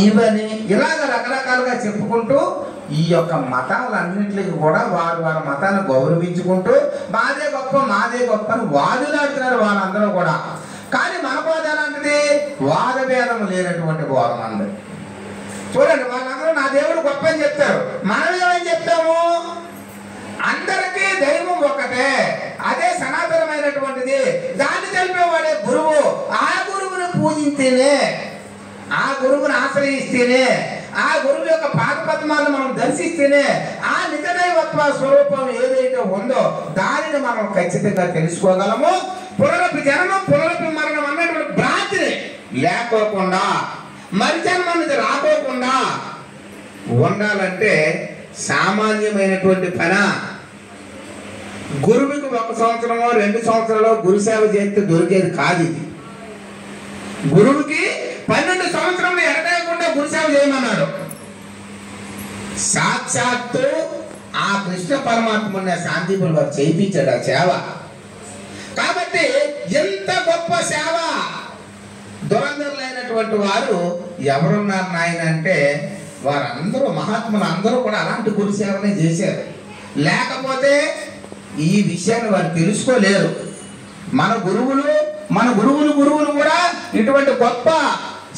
ఇవని ఇలాగ రకరకాలుగా చెప్పుకుంటూ ఈ యొక్క మతాలన్నింటికి కూడా వారి వారి మతాన్ని గౌరవించుకుంటూ మాదే గొప్ప అని వాదులాడుతున్నారు వాళ్ళందరూ కూడా. కానీ మన బోధ ఎలాంటిది? వాదభేదం లేనటువంటి బోధం అందరు. చూడండి, వాళ్ళందరూ నా దేవుడు గొప్ప అని చెప్తారు. మనం ఏమని చెప్తాము? అందరికీ దైవం ఒకటే, అదే సనాతనమైనటువంటిది, దాన్ని తెలిపేవాడే గురువు. ఆ గురువుని పూజిస్తేనే, ఆ గురువుని ఆశ్రయిస్తేనే, ఆ గురువు యొక్క పాదపద్మాలను మనం దర్శిస్తేనే ఆ నిజ దైవత్వ స్వరూపం ఏదైతే ఉందో దానిని మనం ఖచ్చితంగా తెలుసుకోగలము. పునరపి జననం పునరపి మరణం అన్నటువంటి భ్రాంతిని లేకోకుండా, మరి జన్మ నుంచి రాకోకుండా ఉండాలంటే సామాన్యమైనటువంటి పని. గురువుకి 1 సంవత్సరమో 2 సంవత్సరాలు గురుసేవ చేస్తే దొరికేది కాదు. ఇది గురువుకి 12 సంవత్సరాలు ఎడతేయకుండా గురుసేవ చేయమన్నాడు. సాక్షాత్తు ఆ కృష్ణ పరమాత్మని శాంతిపులు వారు చేయించాడు ఆ సేవ. కాబట్టి ఎంత గొప్ప సేవ! దురంధరులైనటువంటి వారు ఎవరున్నారు నాయన అంటే వారందరూ మహాత్ములు అందరూ కూడా అలాంటి గురుసేవనే చేశారు. లేకపోతే ఈ విషయాన్ని వారు తెలుసుకోలేరు. మన గురువులు కూడా ఇటువంటి గొప్ప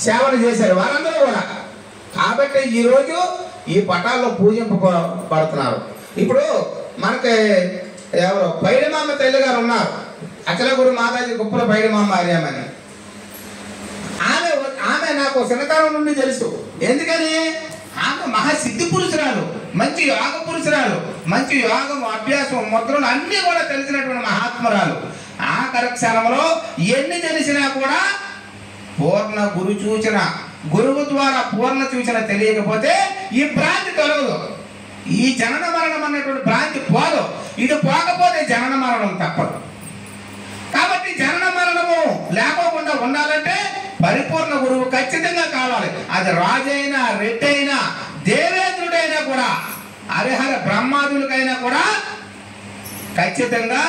సేవలు చేశారు వారందరూ కూడా. కాబట్టి ఈరోజు ఈ పటాల్లో పూజింపబడుతున్నారు. ఇప్పుడు మనకి ఎవరు పైడిమామ తల్లి గారు ఉన్నారు, అచలగురు మాతాజీ గుప్పల పైడిమామ ఆర్యమని. ఆమె నాకు చిన్నతనం నుండి తెలుసు. ఎందుకని? ఆమె మహాసిద్ధి పురుషురాలు, మంచి యోగ పురుషురాలు, మంచి యోగం అభ్యాసం ముద్రలు అన్నీ కూడా తెలిసినటువంటి మహాత్మురాలు. ఆఖరి క్షణంలో ఎన్ని తెలిసినా కూడా పూర్ణ గురు సూచన, గురువు ద్వారా పూర్ణ సూచన తెలియకపోతే ఈ భ్రాంతి తొలగదు. ఈ జనన మరణం అన్నటువంటి భ్రాంతి పోదు. ఇది పోకపోతే జనన మరణం తప్పదు. కాబట్టి జనన మరణము లేకోకుండా ఉండాలంటే పరిపూర్ణ గురువు ఖచ్చితంగా కావాలి. అది రాజైనా, రెడ్డైనా, దేవేంద్రుడైనా కూడా, హరిహర బ్రహ్మాదులకైనా కూడా ఖచ్చితంగా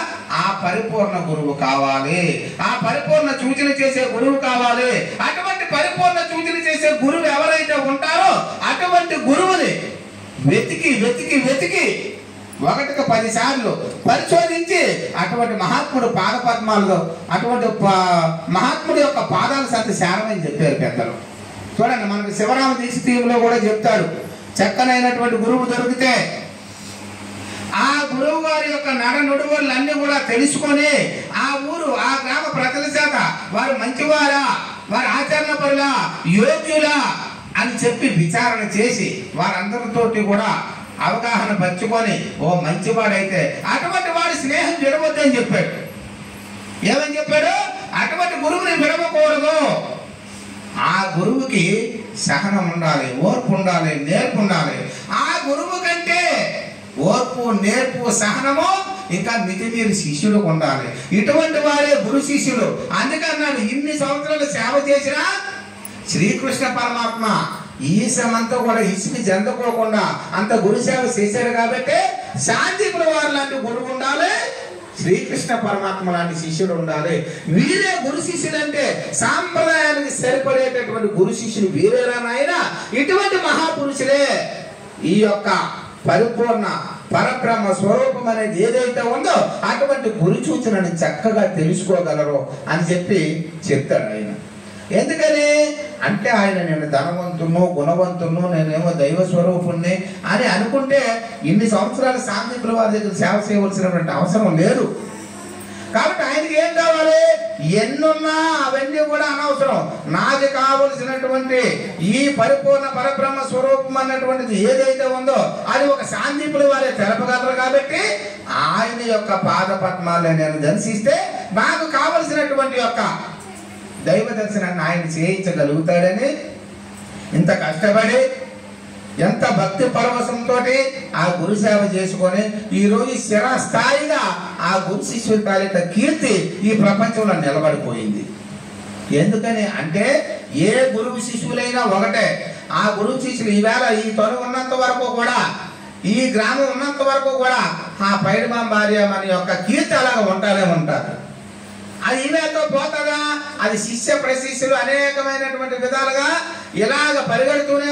ఆ పరిపూర్ణ గురువు కావాలి. ఆ పరిపూర్ణ సూచన చేసే గురువు కావాలి. అటువంటి పరిపూర్ణ సూచన చేసే గురువు ఎవరైతే ఉంటారో అటువంటి గురువుని వెతికి 1కి 10 సార్లు పరిశోధించి అటువంటి మహాత్ముడు పాదపద్మాల్లో అటువంటి మహాత్ముడి యొక్క పాదాల సంత శారమని చెప్పారు పెద్దలు. చూడండి, మనకు శివరామ దీక్షితీయంలో కూడా చెప్తాడు, చక్కనైనటువంటి గురువు దొరికితే ఆ గురువు గారి యొక్క నడువళ్ళు అన్ని కూడా తెలుసుకొని ఆ ఊరు, ఆ గ్రామ ప్రజల చేత వారు మంచివారా, వారు ఆచరణ పరులా, యోగ్యులా అని చెప్పి విచారణ చేసి వారందరితోటి కూడా అవగాహన పంచుకొని ఓ మంచివాడైతే అటువంటి వాడి స్నేహం విడవద్దని చెప్పాడు. ఏమని చెప్పాడు? అటువంటి గురువుని విడవకూడదు. ఆ గురువుకి సహనం ఉండాలి, ఓర్పు ఉండాలి, నేర్పు ఉండాలి. ఆ గురువు కంటే ఓర్పు, నేర్పు, సహనము ఇంకా మితిమీరి శిష్యుడు ఉండాలి. ఇటువంటి వారే గురు శిష్యులు. అందుకన్నాడు, ఇన్ని సంవత్సరాలు సేవ చేసినా శ్రీకృష్ణ పరమాత్మ ఈసమంతా కూడా ఇసుకు చెందుకోకుండా అంత గురుసేవ చేశాడు. కాబట్టి శాంతిపుల వారు లాంటి గురువు ఉండాలి, శ్రీకృష్ణ పరమాత్మ లాంటి శిష్యుడు ఉండాలి. వీరే గురు శిష్యులు అంటే సాంప్రదాయానికి సరిపడేటటువంటి గురు శిష్యులు వీరేరా నాయన. ఇటువంటి మహాపురుషులే ఈ యొక్క పరిపూర్ణ పరబ్రహ్మ స్వరూపం అనేది ఏదైతే ఉందో అటువంటి గురు సూచనని చక్కగా తెలుసుకోగలరు అని చెప్పి చెప్తాడు ఆయన. ఎందుకని అంటే ఆయన నేను ధనవంతును, గుణవంతును, నేనేమో దైవ స్వరూపుణ్ణి అని అనుకుంటే ఇన్ని సంవత్సరాలు శాంతిపుల వారి దగ్గర సేవ చేయవలసినటువంటి అవసరం లేదు. కాబట్టి ఆయనకి ఏం కావాలి? ఎన్నున్నా అవన్నీ కూడా అనవసరం. నాకు కావలసినటువంటి ఈ పరిపూర్ణ పరబ్రహ్మ స్వరూపం అన్నటువంటిది ఏదైతే ఉందో అది ఒక శాంతిపుల వారే తెలపగలరు. కాబట్టి ఆయన యొక్క పాద పద్మాలను నేను దర్శిస్తే నాకు కావలసినటువంటి యొక్క దైవ దర్శనాన్ని ఆయన చేయించగలుగుతాడని ఇంత కష్టపడి ఎంత భక్తి పరవశంతో ఆ గురు సేవ చేసుకొని ఈరోజు స్థాయిగా ఆ గురు శిష్యుల తాలూకా కీర్తి ఈ ప్రపంచంలో నిలబడిపోయింది. ఎందుకని అంటే ఏ గురువు శిష్యులైనా ఒకటే. ఆ గురువు శిష్యులు ఈవేళ ఈ తను ఉన్నంత వరకు కూడా, ఈ గ్రామం ఉన్నంత వరకు కూడా ఆ పైడిమామ భార్య మన యొక్క కీర్తి అలాగా ఉంటారే ఉంటారు. అది ఈమెతో పోతుందా? అది శిష్య ప్రశిష్యులు అనేకమైనటువంటి విధాలుగా ఇలాగ పరిగెడుతూనే